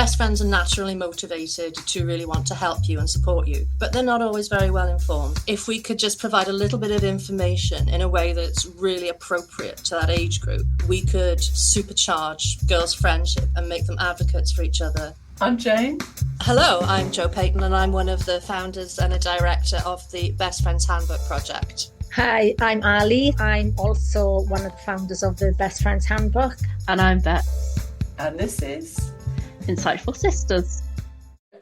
Best friends are naturally motivated to really want to help you and support you, but they're not always very well informed. If we could just provide a little bit of information in a way that's really appropriate to that age group, we could supercharge girls' friendship and make them advocates for each other. I'm Jane. Hello, I'm Jo Payton, and I'm one of the founders and a director of the Best Friends Handbook project. Hi, I'm Ali. I'm also one of the founders of the Best Friends Handbook. And I'm Beth. And this is Insightful Sisters.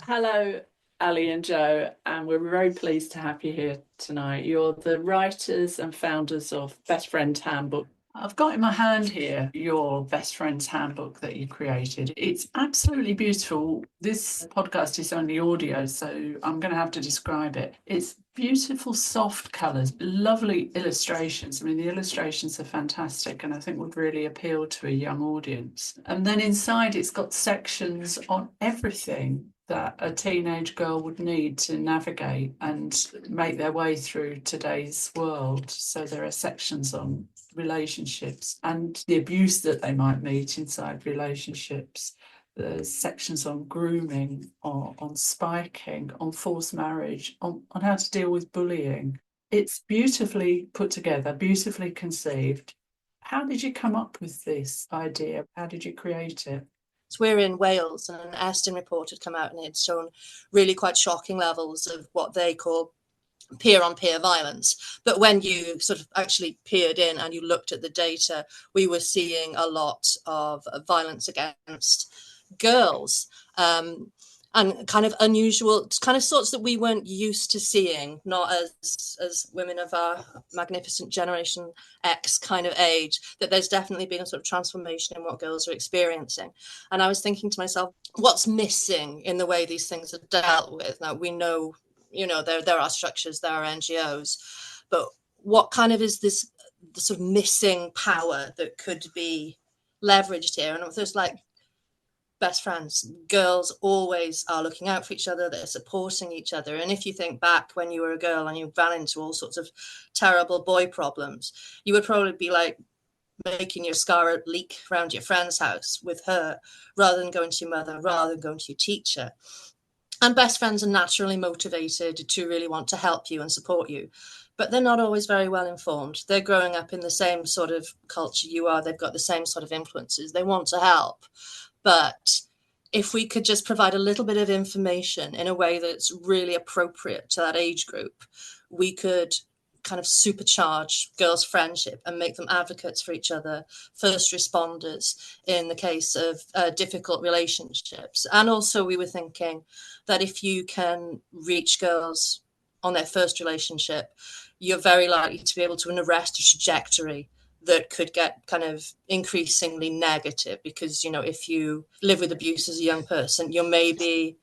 Hello, Ali and Jo, and we're very pleased to have you here tonight. You're the writers and founders of Best Friends Handbook. I've got in my hand here your Best Friends Handbook that you created. It's absolutely beautiful. This podcast is only audio, so I'm going to have to describe it. It's beautiful, soft colours, lovely illustrations. I mean, the illustrations are fantastic and I think would really appeal to a young audience. And then inside it's got sections on everything that a teenage girl would need to navigate and make their way through today's world. So there are sections on relationships and the abuse that they might meet inside relationships. There's sections on grooming, on spiking, on forced marriage, on how to deal with bullying. It's beautifully put together, beautifully conceived. How did you come up with this idea? How did you create it? So we're in Wales, and an Eston report had come out and it had shown really quite shocking levels of what they call peer-on-peer violence. But when you sort of actually peered in and you looked at the data, we were seeing a lot of violence against girls, and kind of unusual kind of sorts that we weren't used to seeing, not as women of our magnificent Generation X kind of age, that there's definitely been a sort of transformation in what girls are experiencing. And I was thinking to myself, what's missing in the way these things are dealt with? Now, we know, there are structures, there are NGOs, but what kind of is the sort of missing power that could be leveraged here? And there's like best friends, girls always are looking out for each other, they're supporting each other. And if you think back when you were a girl and you ran into all sorts of terrible boy problems, you would probably be like making your scarlet leak around your friend's house with her, rather than going to your mother, rather than going to your teacher. And best friends are naturally motivated to really want to help you and support you, but they're not always very well informed. They're growing up in the same sort of culture you are. They've got the same sort of influences. They want to help. But if we could just provide a little bit of information in a way that's really appropriate to that age group, we could kind of supercharge girls' friendship and make them advocates for each other, first responders in the case of difficult relationships. And also we were thinking that if you can reach girls on their first relationship, you're very likely to be able to arrest a trajectory that could get kind of increasingly negative, because, if you live with abuse as a young person, you're maybe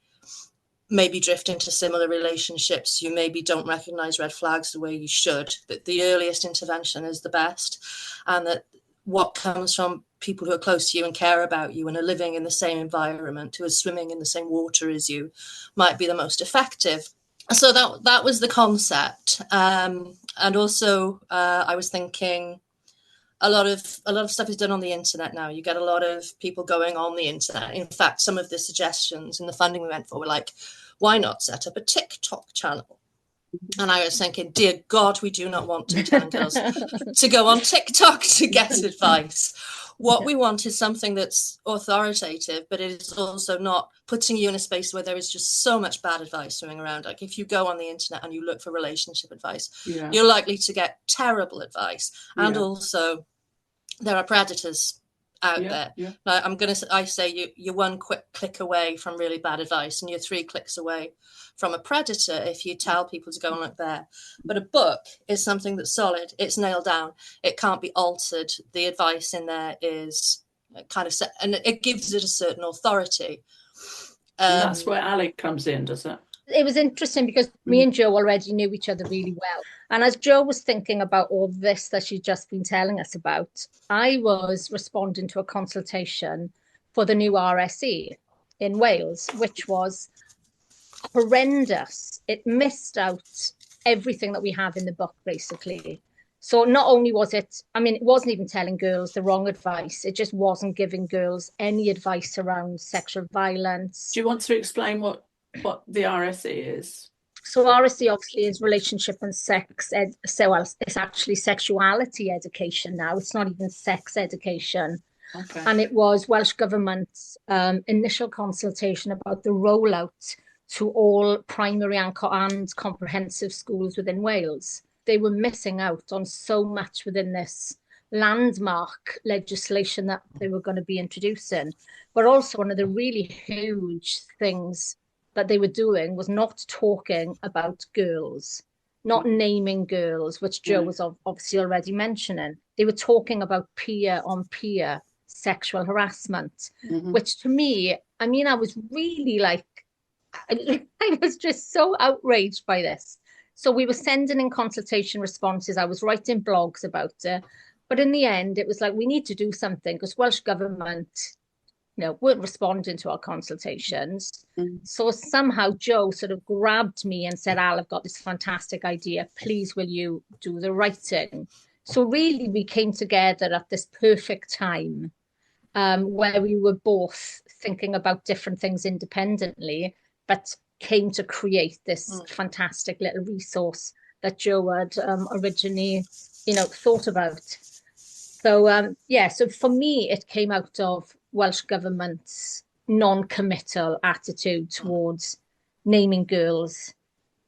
drift into similar relationships. You maybe don't recognize red flags the way you should, that the earliest intervention is the best, and that what comes from people who are close to you and care about you and are living in the same environment, who are swimming in the same water as you, might be the most effective. So that was the concept. And also I was thinking, a lot of stuff is done on the internet now. You get a lot of people going on the internet. In fact, some of the suggestions in the funding we went for were like, why not set up a TikTok channel? And I was thinking, dear God, we do not want to be telling girls to go on TikTok to get advice. What we want is something that's authoritative, but it is also not putting you in a space where there is just so much bad advice swimming around. Like if you go on the internet and you look for relationship advice, you're likely to get terrible advice. And also there are predators out there. I say you're one quick click away from really bad advice, and you're 3 clicks away from a predator if you tell people to go and look there. But a book is something that's solid. It's nailed down. It can't be altered. The advice in there is kind of set, and it gives it a certain authority. That's where Alec comes in, does it? It was interesting because me and Jo already knew each other really well. And as Jo was thinking about all this that she'd just been telling us about, I was responding to a consultation for the new RSE in Wales, which was horrendous. It missed out everything that we have in the book, basically. So not only was it, I mean, it wasn't even telling girls the wrong advice, it just wasn't giving girls any advice around sexual violence. Do you want to explain what the RSE is? So RSE obviously is relationship and sex it's actually sexuality education now. It's not even sex education. Okay. And it was Welsh Government's initial consultation about the rollout to all primary and comprehensive schools within Wales. They were missing out on so much within this landmark legislation that they were going to be introducing. But also one of the really huge things that they were doing was not talking about girls, not naming girls, which Joe was obviously already mentioning. They were talking about peer on peer sexual harassment, which to me, I mean, I was really like, I was just so outraged by this. So we were sending in consultation responses. I was writing blogs about it. But in the end, it was like, we need to do something because Welsh Government, weren't responding to our consultations. So somehow Joe sort of grabbed me and said, Al, I've got this fantastic idea. Please, will you do the writing? So really, we came together at this perfect time where we were both thinking about different things independently, but came to create this fantastic little resource that Joe had originally, thought about. So, so for me, it came out of Welsh Government's non-committal attitude towards naming girls,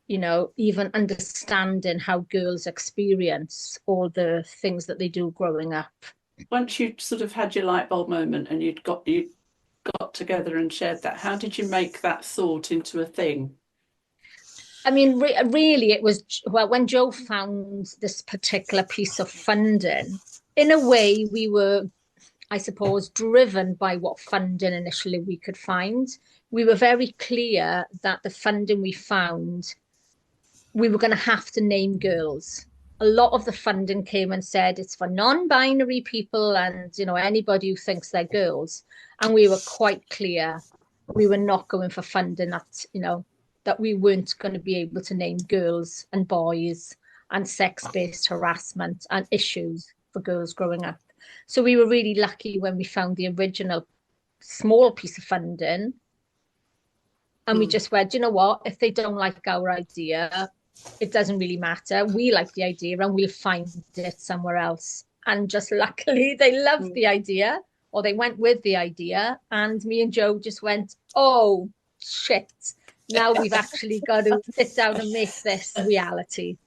even understanding how girls experience all the things that they do growing up. Once you sort of had your light bulb moment and you got together and shared that, how did you make that thought into a thing? I mean, really, it was, well, when Joe found this particular piece of funding, in a way, we were, I suppose, driven by what funding initially we could find. We were very clear that the funding we found, we were going to have to name girls. A lot of the funding came and said it's for non-binary people and, anybody who thinks they're girls. And we were quite clear we were not going for funding that, that we weren't going to be able to name girls and boys and sex-based harassment and issues for girls growing up. So we were really lucky when we found the original small piece of funding. And we just went, you know what, if they don't like our idea, it doesn't really matter. We like the idea and we'll find it somewhere else. And just luckily, they loved the idea, or they went with the idea. And me and Joe just went, oh, shit. Now we've actually got to sit down and make this reality.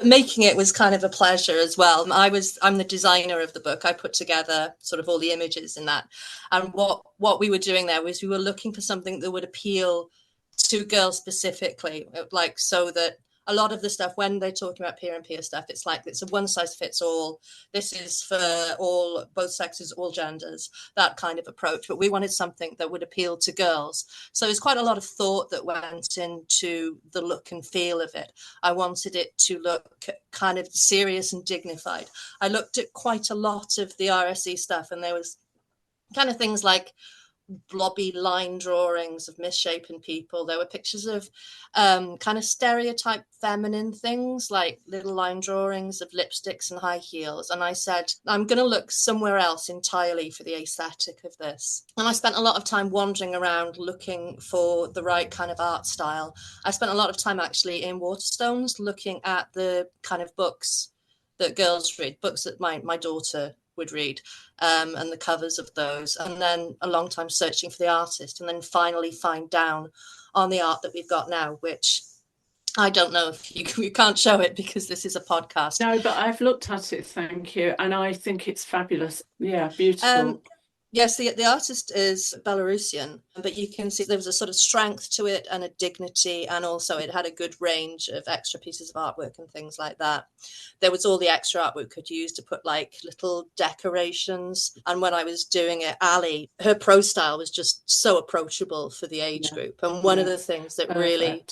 Making it was kind of a pleasure as well. I'm the designer of the book. I put together sort of all the images in that. And what we were doing there was we were looking for something that would appeal to girls specifically, like so that a lot of the stuff when they're talking about peer and peer stuff, it's like it's a one size fits all. This is for all, both sexes, all genders, that kind of approach. But we wanted something that would appeal to girls. So there's quite a lot of thought that went into the look and feel of it. I wanted it to look kind of serious and dignified. I looked at quite a lot of the RSE stuff, and there was kind of things like blobby line drawings of misshapen people. There were pictures of kind of stereotype feminine things like little line drawings of lipsticks and high heels. And I said, I'm going to look somewhere else entirely for the aesthetic of this. And I spent a lot of time wandering around looking for the right kind of art style. I spent a lot of time actually in Waterstones looking at the kind of books that girls read, books that my daughter would read, and the covers of those, and then a long time searching for the artist, and then finally find down on the art that we've got now, which I don't know if you can't show it because this is a podcast. No, but I've looked at it, thank you, and I think it's fabulous. Yeah, beautiful. Yes, the artist is Belarusian, but you can see there was a sort of strength to it and a dignity, and also it had a good range of extra pieces of artwork and things like that. There was all the extra art we could use to put like little decorations. And when I was doing it, Ali, her pro style was just so approachable for the age group. And one of the things that really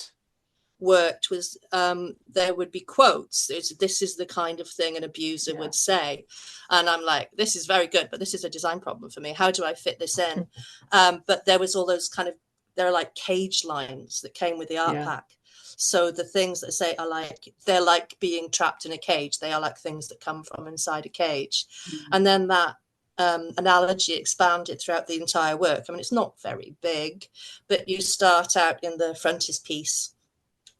worked was there would be quotes. This is the kind of thing an abuser would say, and I'm like, this is very good, but this is a design problem for me. How do I fit this in? But there was all those kind of there are like cage lines that came with the art pack. So the things that say are like, they're like being trapped in a cage. They are like things that come from inside a cage. And then that analogy expanded throughout the entire work. I mean, it's not very big, but you start out in the frontispiece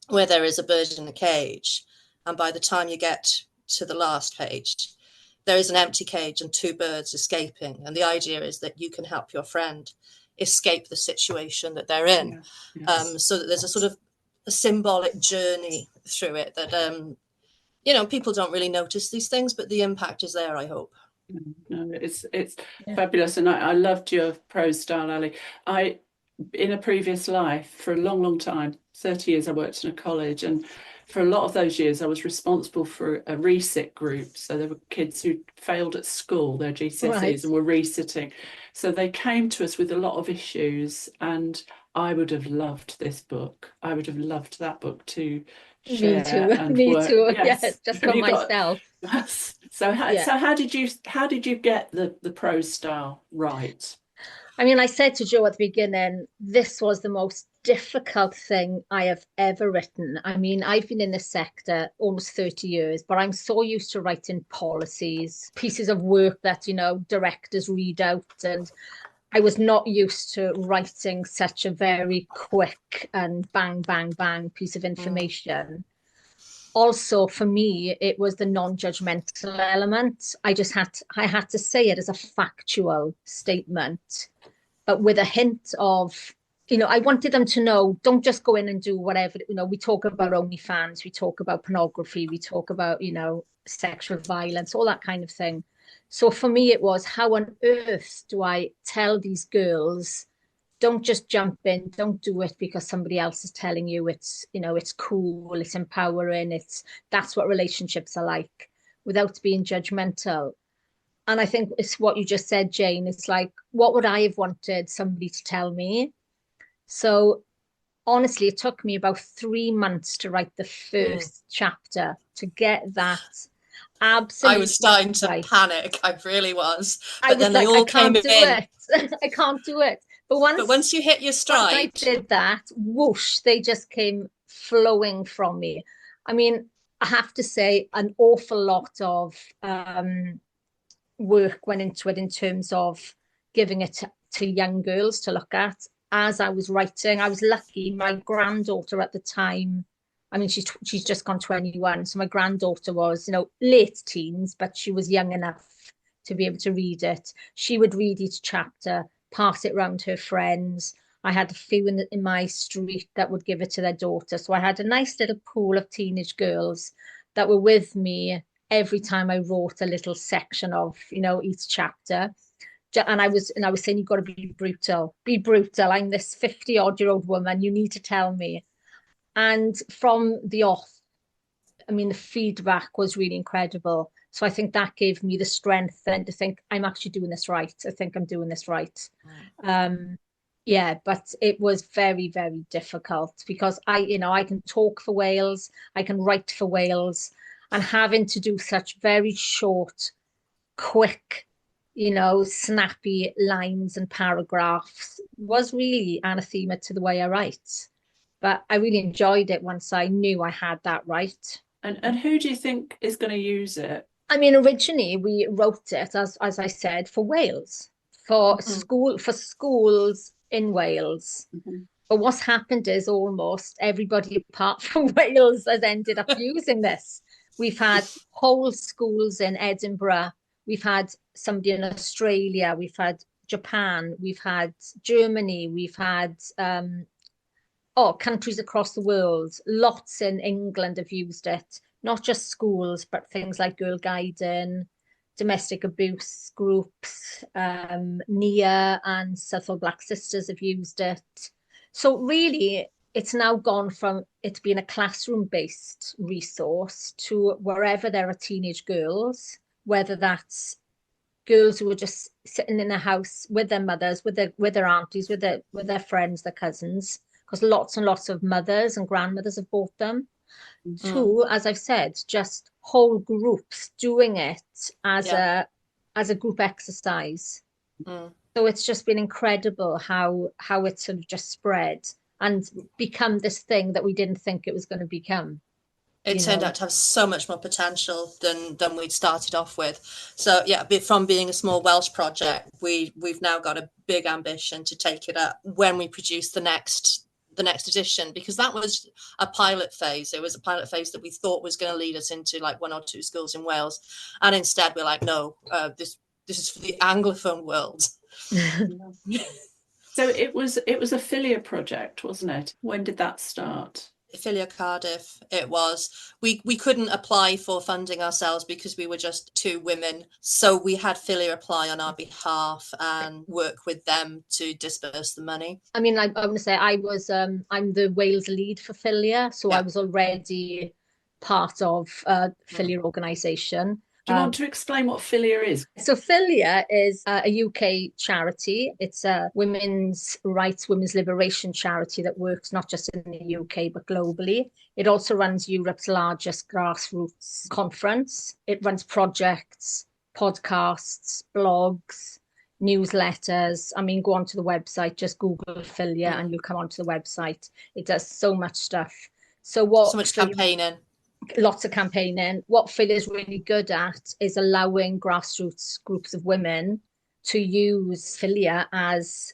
where there is a bird in a cage. And by the time you get to the last page, there is an empty cage and two birds escaping. And the idea is that you can help your friend escape the situation that they're in. So that there's a sort of a symbolic journey through it that, you know, people don't really notice these things, but the impact is there, I hope. No, it's fabulous. And I loved your prose style, Ali. In a previous life, for a long time, 30 years, I worked in a college, and for a lot of those years I was responsible for a resit group. So there were kids who failed at school, their GCSEs, and were resitting. So they came to us with a lot of issues, and I would have loved this book. I would have loved that book to share. Me too. And Me work. too. Yes. Yes, just for myself. So how did you get the prose style right? I mean, I said to Joe at the beginning, this was the most difficult thing I have ever written. I mean, I've been in this sector almost 30 years, but I'm so used to writing policies, pieces of work that, you know, directors read out. And I was not used to writing such a very quick and bang, bang, bang piece of information. Also, for me, it was the non-judgmental element. I had to say it as a factual statement, but with a hint of, you know, I wanted them to know, don't just go in and do whatever, you know, we talk about OnlyFans, we talk about pornography, we talk about, you know, sexual violence, all that kind of thing. So for me, it was, how on earth do I tell these girls, don't just jump in, don't do it because somebody else is telling you it's, you know, it's cool, it's empowering, that's what relationships are like, without being judgmental. And I think it's what you just said, Jane. It's like, what would I have wanted somebody to tell me? So honestly, it took me about 3 months to write the first chapter, to get that absolutely. I was starting to panic. I really was. But then they all came in. I can't do it. But once you hit your stride, I did that, whoosh, they just came flowing from me. I mean, I have to say, an awful lot of work went into it in terms of giving it to young girls to look at. As I was writing, I was lucky. My granddaughter at the time, I mean, she's just gone 21, so my granddaughter was, you know, late teens, but she was young enough to be able to read it. She would read each chapter, pass it round her friends. I had a few in my street that would give it to their daughter. So I had a nice little pool of teenage girls that were with me every time I wrote a little section of, you know, each chapter. And I was saying, you've got to be brutal. Be brutal. I'm this 50-odd-year-old woman. You need to tell me. And from the off, I mean, the feedback was really incredible. So I think that gave me the strength then to think, I'm actually doing this right. I think I'm doing this right. Yeah, but it was very, very difficult because I can talk for Wales, I can write for Wales, and having to do such very short, quick, you know, snappy lines and paragraphs was really anathema to the way I write. But I really enjoyed it once I knew I had that right. And who do you think is going to use it? I mean, originally we wrote it, as I said, for Wales, for schools in Wales. But what's happened is almost everybody apart from Wales has ended up using this. We've had whole schools in Edinburgh. We've had somebody in Australia. We've had Japan. We've had Germany. We've had countries across the world. Lots in England have used it. Not just schools, but things like Girl Guiding, domestic abuse groups, NIA and Southall Black Sisters have used it. So really, it's now gone from it being a classroom-based resource to wherever there are teenage girls, whether that's girls who are just sitting in a house with their mothers, with their aunties, with their friends, their cousins, because lots and lots of mothers and grandmothers have bought them. To, as I've said, just whole groups doing it as a group exercise. So it's just been incredible how it sort of just spread and become this thing that we didn't think it was going to become. It turned out to have so much more potential than we'd started off with. So yeah, from being a small Welsh project, we've now got a big ambition to take it up when we produce the next edition, because that was a pilot phase. It was a pilot phase that we thought was going to lead us into like 1 or 2 schools in Wales, and instead we're like, no, this is for the Anglophone world. So it was a Filia project, wasn't it? When did that start? Filia Cardiff, it was. We couldn't apply for funding ourselves because we were just 2 women. So we had Filia apply on our behalf and work with them to disperse the money. I mean, I want to say I'm the Wales lead for Filia, so I was already part of Filia organisation. Do you want to explain what Filia is? So Filia is a UK charity. It's a women's rights, women's liberation charity that works not just in the UK, but globally. It also runs Europe's largest grassroots conference. It runs projects, podcasts, blogs, newsletters. I mean, go onto the website, just Google Filia and you'll come onto the website. It does so much stuff. So much campaigning. Lots of campaigning. What Filia is really good at is allowing grassroots groups of women to use Filia as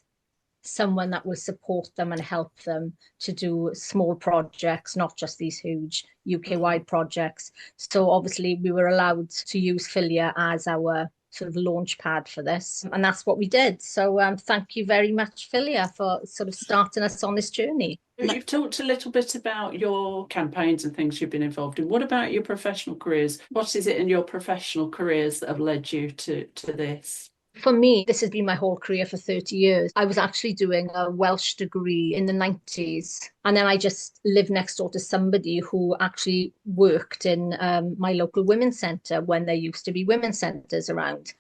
someone that will support them and help them to do small projects, not just these huge UK-wide projects. So obviously we were allowed to use Filia as our sort of launch pad for this, and that's what we did. So thank you very much, Filia, for sort of starting us on this journey. You've talked a little bit about your campaigns and things you've been involved in. What about your professional careers? What is it in your professional careers that have led you to this? For me, this has been my whole career for 30 years. I was actually doing a Welsh degree in the 90s. And then I just lived next door to somebody who actually worked in my local women's centre when there used to be women's centres around.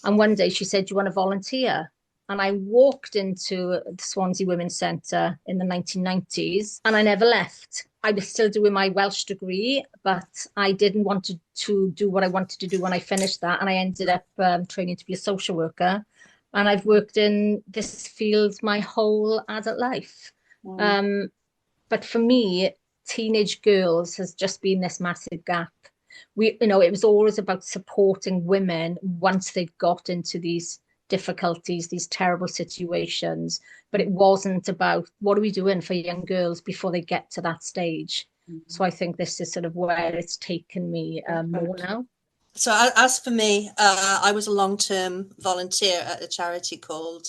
And one day she said, "Do you want to volunteer?" And I walked into the Swansea Women's Centre in the 1990s and I never left. I was still doing my Welsh degree, but I didn't want to do what I wanted to do when I finished that. And I ended up training to be a social worker. And I've worked in this field my whole adult life. Wow. But for me, teenage girls has just been this massive gap. It was always about supporting women once they've got into these difficulties, these terrible situations, but it wasn't about what are we doing for young girls before they get to that stage. So I think this is sort of where it's taken me more now. So as for me, I was a long-term volunteer at a charity called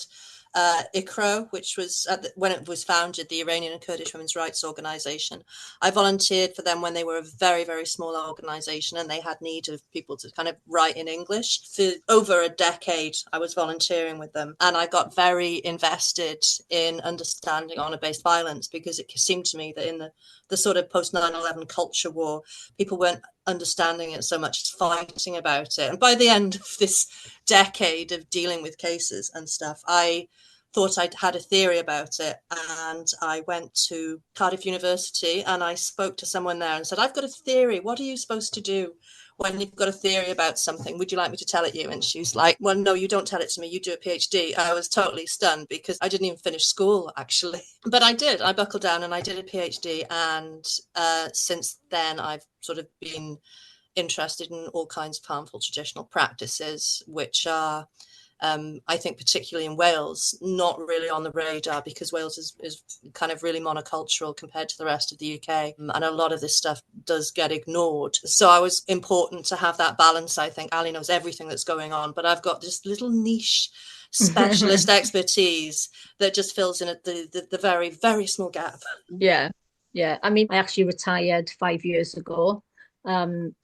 ICRO, which was when it was founded, the Iranian and Kurdish Women's Rights Organization. I volunteered for them when they were a very, very small organization and they had need of people to kind of write in English. For over a decade, I was volunteering with them and I got very invested in understanding honor-based violence because it seemed to me that in the sort of post 9/11 culture war, people weren't understanding it so much as fighting about it. And by the end of this decade of dealing with cases and stuff, I thought I'd had a theory about it. And I went to Cardiff University and I spoke to someone there and said, "I've got a theory. What are you supposed to do when you've got a theory about something? Would you like me to tell it you?" And she was like, "Well, no, you don't tell it to me. You do a PhD." I was totally stunned because I didn't even finish school, actually. But I did. I buckled down and I did a PhD. And since then, I've sort of been interested in all kinds of harmful traditional practices, which are, I think, particularly in Wales, not really on the radar because Wales is kind of really monocultural compared to the rest of the UK. And a lot of this stuff does get ignored. So I was important to have that balance. I think Ali knows everything that's going on, but I've got this little niche specialist expertise that just fills in at the very, very small gap. Yeah. I mean, I actually retired 5 years ago.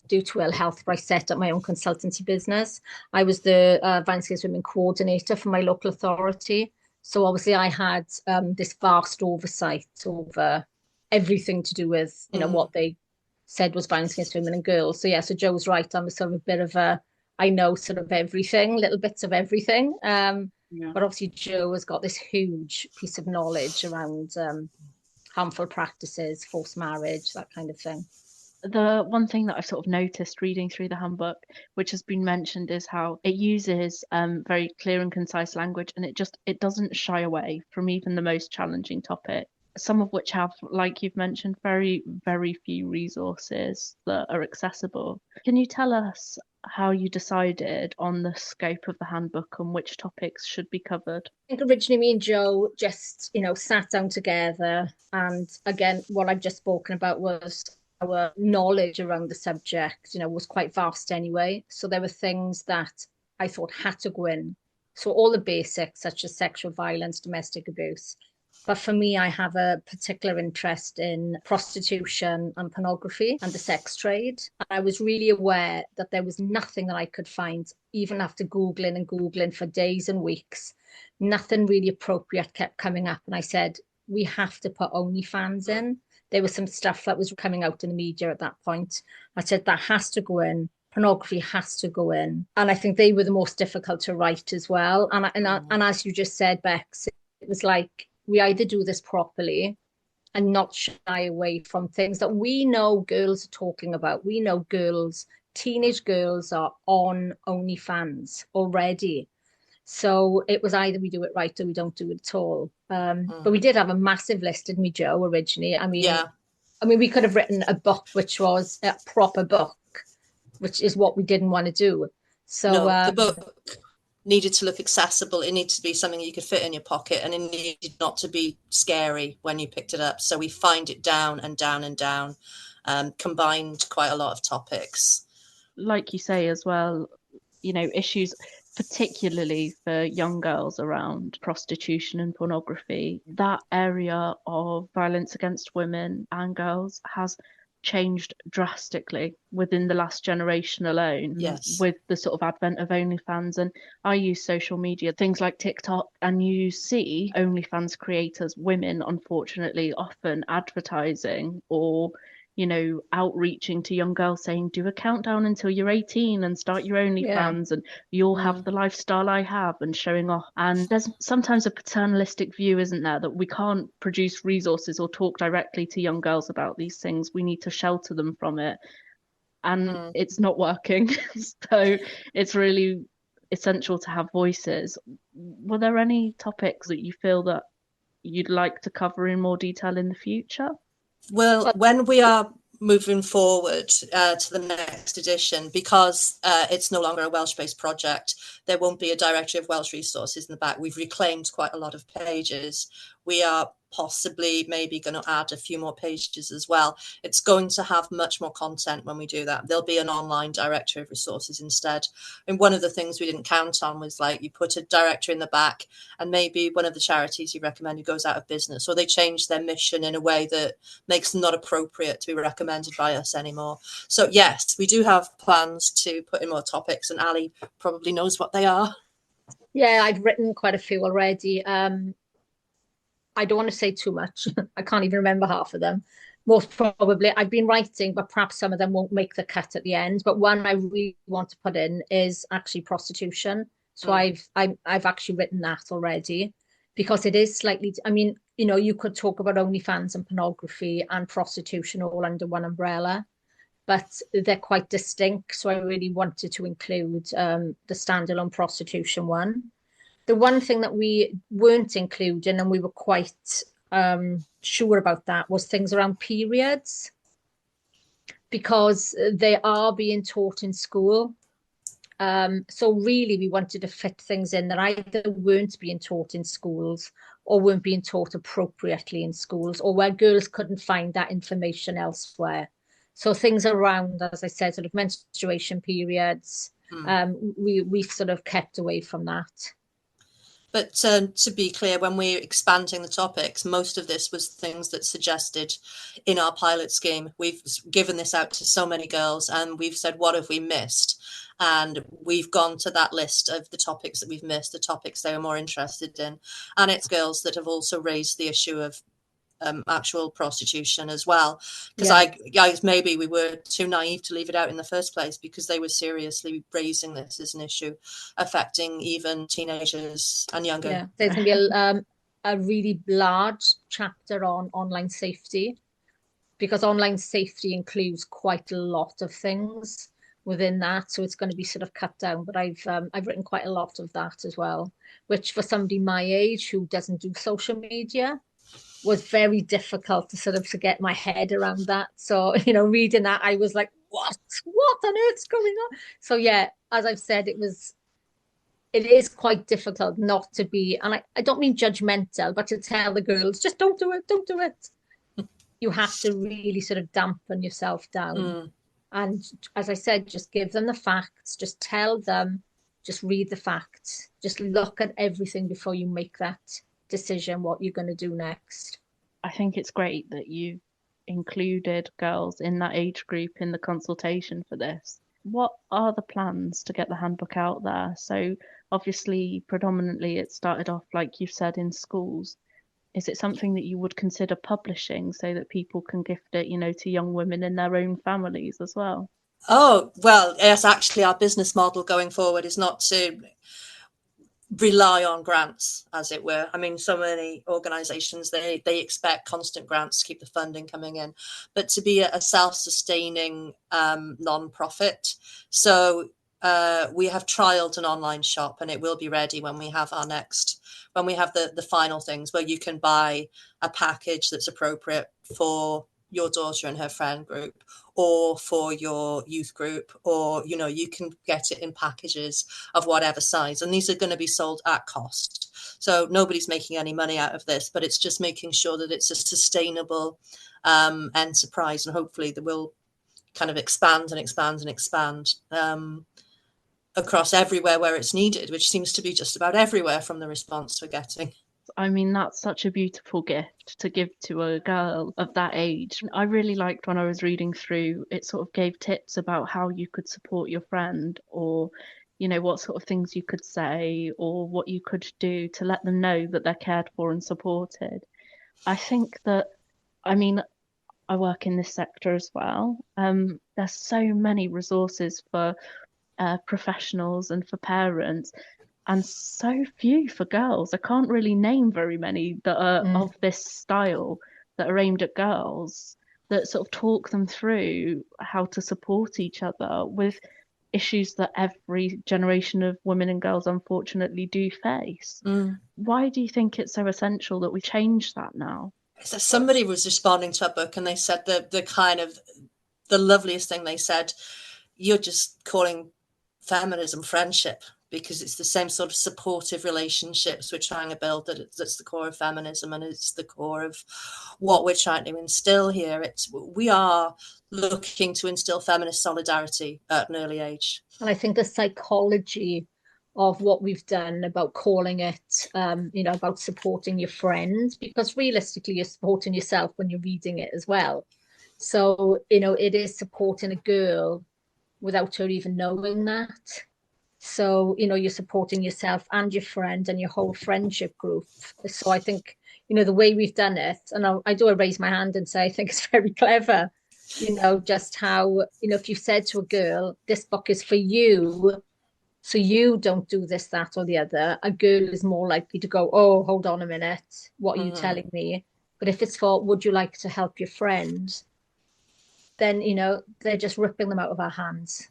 Due to ill health, but I set up my own consultancy business. I was the Violence Against Women coordinator for my local authority. So obviously I had this vast oversight over everything to do with, what they said was violence against women and girls. So yeah, so Joe's right. I'm sort of a bit of I know sort of everything, little bits of everything. But obviously Joe has got this huge piece of knowledge around harmful practices, forced marriage, that kind of thing. The one thing that I've sort of noticed reading through the handbook, which has been mentioned, is how it uses very clear and concise language, and it doesn't shy away from even the most challenging topic. Some of which have, like you've mentioned, very, very few resources that are accessible. Can you tell us how you decided on the scope of the handbook and which topics should be covered? I think originally me and Joe just, sat down together. And again, what I've just spoken about was our knowledge around the subject, was quite vast anyway. So there were things that I thought had to go in. So all the basics, such as sexual violence, domestic abuse. But for me, I have a particular interest in prostitution and pornography and the sex trade. And I was really aware that there was nothing that I could find, even after Googling and Googling for days and weeks. Nothing really appropriate kept coming up. And I said, we have to put OnlyFans in. There was some stuff that was coming out in the media at that point. I said, that has to go in. Pornography has to go in. And I think they were the most difficult to write as well. And as you just said, Bex, it was like, we either do this properly and not shy away from things that we know girls are talking about. We know teenage girls are on OnlyFans already. So it was either we do it right or we don't do it at all. But we did have a massive list, didn't we, Joe, originally? I mean, we could have written a book which was a proper book, which is what we didn't want to do. So no, the book needed to look accessible. It needed to be something you could fit in your pocket, and it needed not to be scary when you picked it up. So we fined it down and down and down, combined quite a lot of topics. Like you say as well, issues particularly for young girls around prostitution and pornography. That area of violence against women and girls has changed drastically within the last generation alone. Yes. With the sort of advent of OnlyFans. And I use social media, things like TikTok, and you see OnlyFans creators, women, unfortunately, often advertising or outreaching to young girls saying, do a countdown until you're 18 and start your OnlyFans, and you'll have the lifestyle I have, and showing off. And there's sometimes a paternalistic view, isn't there, that we can't produce resources or talk directly to young girls about these things. We need to shelter them from it. And it's not working. So it's really essential to have voices. Were there any topics that you feel that you'd like to cover in more detail in the future? Well, when we are moving forward to the next edition, because it's no longer a Welsh-based project, there won't be a directory of Welsh resources in the back. We've reclaimed quite a lot of pages. We are possibly maybe going to add a few more pages as well. It's going to have much more content when we do that. There'll be an online directory of resources instead. And one of the things we didn't count on was like you put a directory in the back and maybe one of the charities you recommended goes out of business, or they change their mission in a way that makes them not appropriate to be recommended by us anymore. So yes, we do have plans to put in more topics, and Ali probably knows what they are. Yeah, I've written quite a few already. I don't want to say too much. I can't even remember half of them. Most probably I've been writing, but perhaps some of them won't make the cut at the end. But one I really want to put in is actually prostitution. So I've actually written that already, because it is slightly, I mean, you could talk about OnlyFans and pornography and prostitution all under one umbrella, but they're quite distinct. So I really wanted to include the standalone prostitution one. The one thing that we weren't including, and we were quite sure about that, was things around periods, because they are being taught in school. So really, we wanted to fit things in that either weren't being taught in schools or weren't being taught appropriately in schools, or where girls couldn't find that information elsewhere. So things around, as I said, sort of menstruation periods, we've sort of kept away from that. But to be clear, when we're expanding the topics, most of this was things that suggested in our pilot scheme. We've given this out to so many girls and we've said, what have we missed? And we've gone to that list of the topics that we've missed, the topics they were more interested in. And it's girls that have also raised the issue of actual prostitution as well, because maybe we were too naive to leave it out in the first place, because they were seriously raising this as an issue affecting even teenagers and younger. There's going to be a really large chapter on online safety, because online safety includes quite a lot of things within that, so it's going to be sort of cut down. But I've written quite a lot of that as well, which for somebody my age who doesn't do social media was very difficult to sort of to get my head around that. So, reading that, I was like, what on earth's going on? So yeah, as I've said, it is quite difficult not to be, and I don't mean judgmental, but to tell the girls, just don't do it, don't do it. You have to really sort of dampen yourself down. And as I said, just give them the facts, just tell them, just read the facts, just look at everything before you make that decision what you're going to do next. I think it's great that you included girls in that age group in the consultation for this. What are the plans to get the handbook out there? So obviously, predominantly it started off, like you said, in schools. Is it something that you would consider publishing so that people can gift it, to young women in their own families as well? Oh, well, yes, actually, our business model going forward is not to rely on grants, as it were. I mean, so many organizations, they expect constant grants to keep the funding coming in, but to be a self-sustaining non-profit. So we have trialed an online shop, and it will be ready when we have the final things, where you can buy a package that's appropriate for your daughter and her friend group, or for your youth group, or you can get it in packages of whatever size, and these are going to be sold at cost. So nobody's making any money out of this, but it's just making sure that it's a sustainable enterprise, and hopefully that will kind of expand and expand and expand across everywhere where it's needed, which seems to be just about everywhere from the response we're getting. I mean, that's such a beautiful gift to give to a girl of that age. I really liked when I was reading through, it sort of gave tips about how you could support your friend, or, what sort of things you could say, or what you could do to let them know that they're cared for and supported. I think that, I mean, I work in this sector as well. There's so many resources for professionals and for parents, and so few for girls. I can't really name very many that are of this style, that are aimed at girls, that sort of talk them through how to support each other with issues that every generation of women and girls unfortunately do face. Why do you think it's so essential that we change that now? So somebody was responding to a book, and they said the loveliest thing. They said, you're just calling feminism friendship, because it's the same sort of supportive relationships we're trying to build, that's the core of feminism, and it's the core of what we're trying to instill here. We are looking to instill feminist solidarity at an early age. And I think the psychology of what we've done about calling it, about supporting your friends, because realistically, you're supporting yourself when you're reading it as well. So, it is supporting a girl without her even knowing that. So, you're supporting yourself and your friend and your whole friendship group. So I think, the way we've done it, and I do raise my hand and say, I think it's very clever, just how, if you said to a girl, this book is for you, so you don't do this, that, or the other, a girl is more likely to go, oh, hold on a minute, what are you telling me? But if it's for, would you like to help your friend? Then, they're just ripping them out of our hands.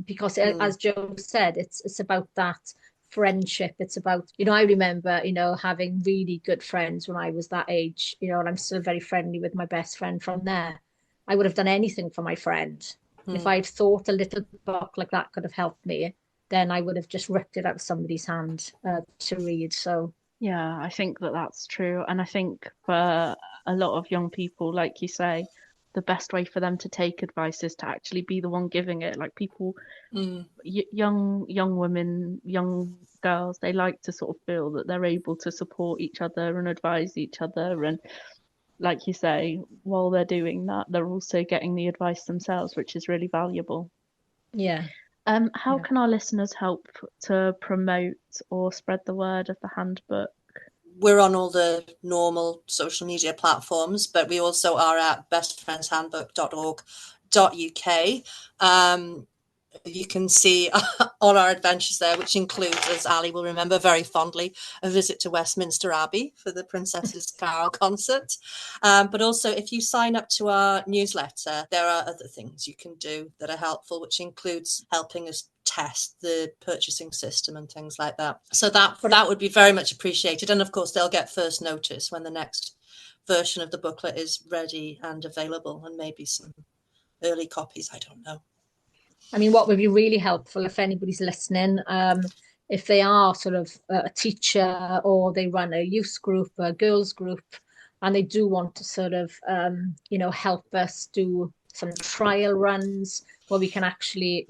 Because as Joe said, it's about that friendship. It's about, I remember, having really good friends when I was that age, and I'm still very friendly with my best friend from there. I would have done anything for my friend. And if I'd thought a little book like that could have helped me, then I would have just ripped it out of somebody's hand to read. So yeah, I think that that's true. And I think for a lot of young people, like you say, the best way for them to take advice is to actually be the one giving it. Like people, young women, young girls, they like to sort of feel that they're able to support each other and advise each other. And like you say, while they're doing that, they're also getting the advice themselves, which is really valuable. yeah. How can our listeners help to promote or spread the word of the handbook? We're on all the normal social media platforms, but we also are at bestfriendshandbook.org.uk. you can see all our adventures there, which includes, as Ali will remember very fondly, a visit to Westminster Abbey for the Princess's Carol concert. But also, if you sign up to our newsletter, there are other things you can do that are helpful, which includes helping us test the purchasing system and things like that. So that would be very much appreciated. And of course, they'll get first notice when the next version of the booklet is ready and available, and maybe some early copies, I don't know. I mean, what would be really helpful if anybody's listening, if they are sort of a teacher or they run a youth group, a girls group, and they do want to sort of, help us do some trial runs where we can actually,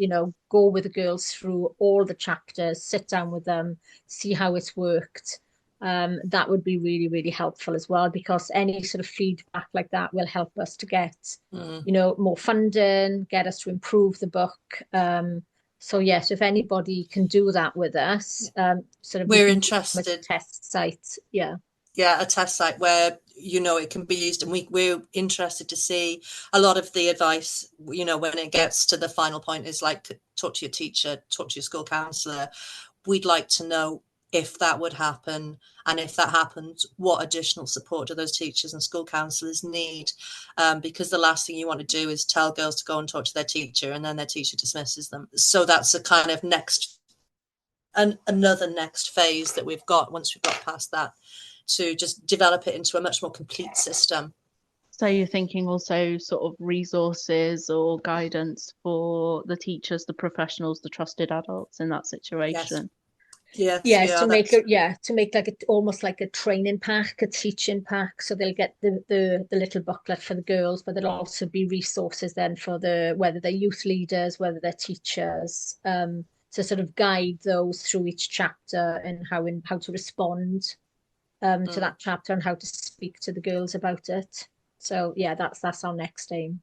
go with the girls through all the chapters, sit down with them, see how it's worked. That would be really, really helpful as well, because any sort of feedback like that will help us to get, more funding, get us to improve the book. So yes, if anybody can do that with us, we're interested. Test site, yeah, a test site where it can be used, and we're interested to see a lot of the advice. When it gets to the final point, is like, talk to your teacher, talk to your school counsellor. We'd like to know if that would happen, and if that happens, what additional support do those teachers and school counsellors need? Because the last thing you want to do is tell girls to go and talk to their teacher, and then their teacher dismisses them. So that's a kind of another next phase that we've got once we've got past that, to just develop it into a much more complete system. So you're thinking also sort of resources or guidance for the teachers, the professionals, the trusted adults in that situation. Yes, to make like almost like a training pack, a teaching pack, so they'll get the little booklet for the girls, but there'll also be resources then for whether they're youth leaders, whether they're teachers, to sort of guide those through each chapter and how to respond to that chapter and how to speak to the girls about it. So yeah, that's our next aim.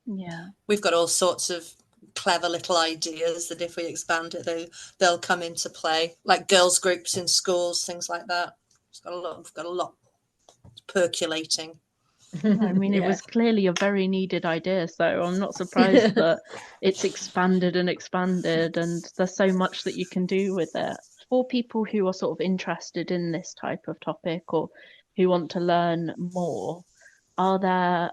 Yeah, we've got all sorts of clever little ideas that if we expand it, they'll come into play, like girls groups in schools, things like that. We've got a lot percolating. I mean, it was clearly a very needed idea, so I'm not surprised that it's expanded and expanded, and there's so much that you can do with it. For people who are sort of interested in this type of topic or who want to learn more, are there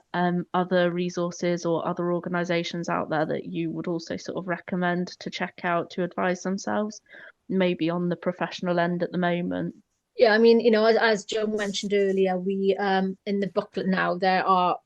other resources or other organisations out there that you would also sort of recommend to check out to advise themselves, maybe on the professional end at the moment? Yeah, I mean, as Joe mentioned earlier, we in the booklet now there are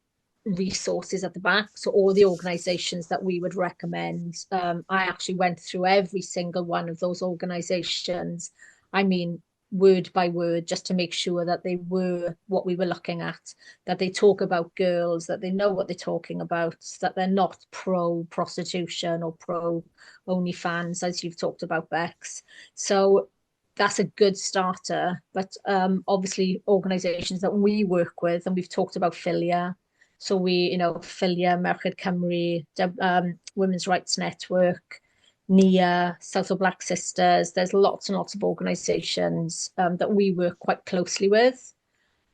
resources at the back. So all the organisations that we would recommend, I actually went through every single one of those organisations. I mean, word by word, just to make sure that they were what we were looking at, that they talk about girls, that they know what they're talking about, that they're not pro prostitution or pro OnlyFans, as you've talked about, Bex. So that's a good starter. But obviously organisations that we work with, and we've talked about Filia. So Filia, Merched Cymru, Women's Rights Network, NIA, South of Black Sisters. There's lots and lots of organisations that we work quite closely with,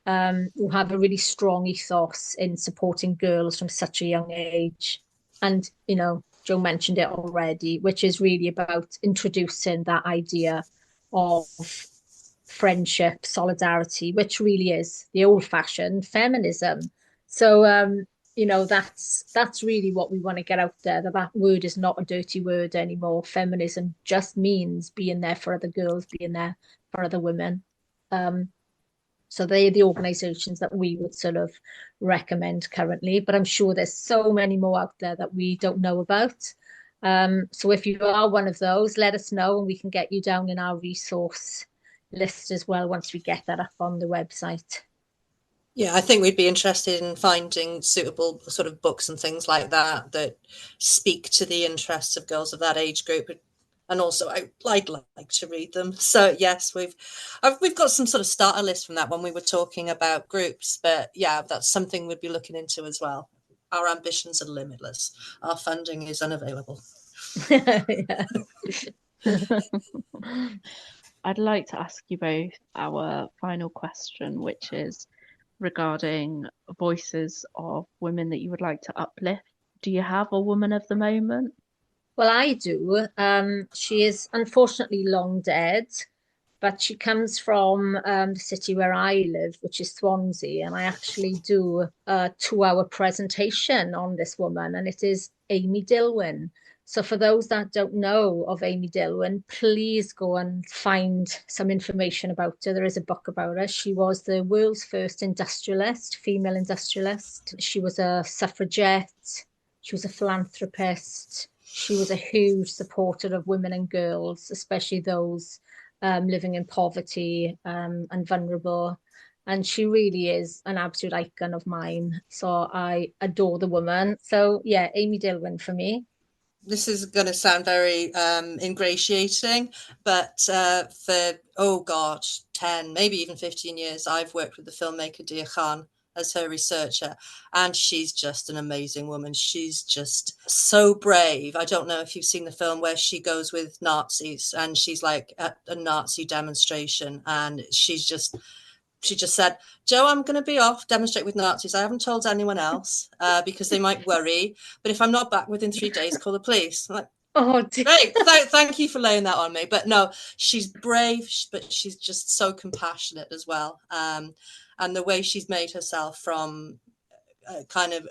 who have a really strong ethos in supporting girls from such a young age. And, Joe mentioned it already, which is really about introducing that idea of friendship, solidarity, which really is the old-fashioned feminism. So, that's really what we want to get out there, that word is not a dirty word anymore. Feminism just means being there for other girls, being there for other women. So they're the organisations that we would sort of recommend currently, but I'm sure there's so many more out there that we don't know about. So if you are one of those, let us know and we can get you down in our resource list as well once we get that up on the website. Yeah, I think we'd be interested in finding suitable sort of books and things like that speak to the interests of girls of that age group. And also, I'd like to read them. So yes, we've got some sort of starter list from that when we were talking about groups. But yeah, that's something we'd be looking into as well. Our ambitions are limitless. Our funding is unavailable. I'd like to ask you both our final question, which is regarding voices of women that you would like to uplift. Do you have a woman of the moment? Well, I do. She is unfortunately long dead, but she comes from the city where I live, which is Swansea, and I actually do a 2-hour presentation on this woman, and it is Amy Dilwyn. So for those that don't know of Amy Dilwyn, please go and find some information about her. There is a book about her. She was the world's first industrialist, female industrialist. She was a suffragette. She was a philanthropist. She was a huge supporter of women and girls, especially those living in poverty and vulnerable. And she really is an absolute icon of mine. So I adore the woman. So yeah, Amy Dilwyn for me. This is going to sound very ingratiating, but for, oh God, 10, maybe even 15 years, I've worked with the filmmaker Dia Khan as her researcher, and she's just an amazing woman. She's just so brave. I don't know if you've seen the film where she goes with Nazis and she's like at a Nazi demonstration, and she just said, Joe, I'm going to be off, demonstrate with Nazis. I haven't told anyone else because they might worry. But if I'm not back within 3 days, call the police. I'm like, Oh, dear. great. Thank you for laying that on me. But no, she's brave, but she's just so compassionate as well. And the way she's made herself from kind of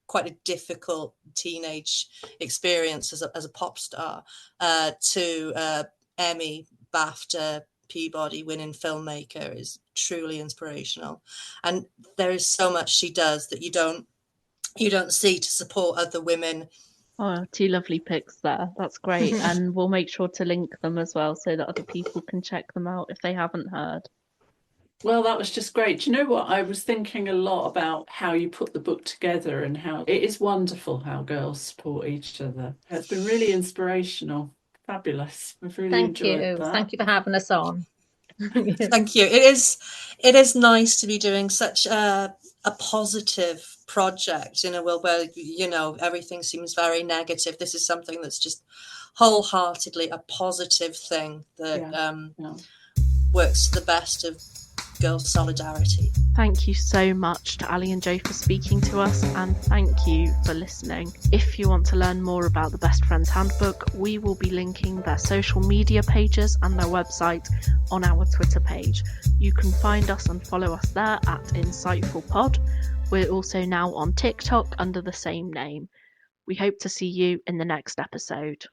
quite a difficult teenage experience as a pop star to Emmy, BAFTA, Peabody winning filmmaker is truly inspirational. And there is so much she does that you don't see to support other women. Oh, 2 lovely pics there. That's great. And we'll make sure to link them as well so that other people can check them out if they haven't heard. Well, that was just great. Do you know what? I was thinking a lot about how you put the book together and how it is wonderful how girls support each other. It's been really inspirational. Fabulous. We've really enjoyed that. Thank you for having us on. Thank you. It is nice to be doing such a positive project in a world where, you know, everything seems very negative. This is something that's just wholeheartedly a positive thing that works to the best of girls' solidarity. Thank you so much to Ali and Joe for speaking to us, and thank you for listening. If you want to learn more about the Best Friends Handbook, we will be linking their social media pages and their website on our Twitter page. You can find us and follow us there at InsightfulPod. We're also now on TikTok under the same name. We hope to see you in the next episode.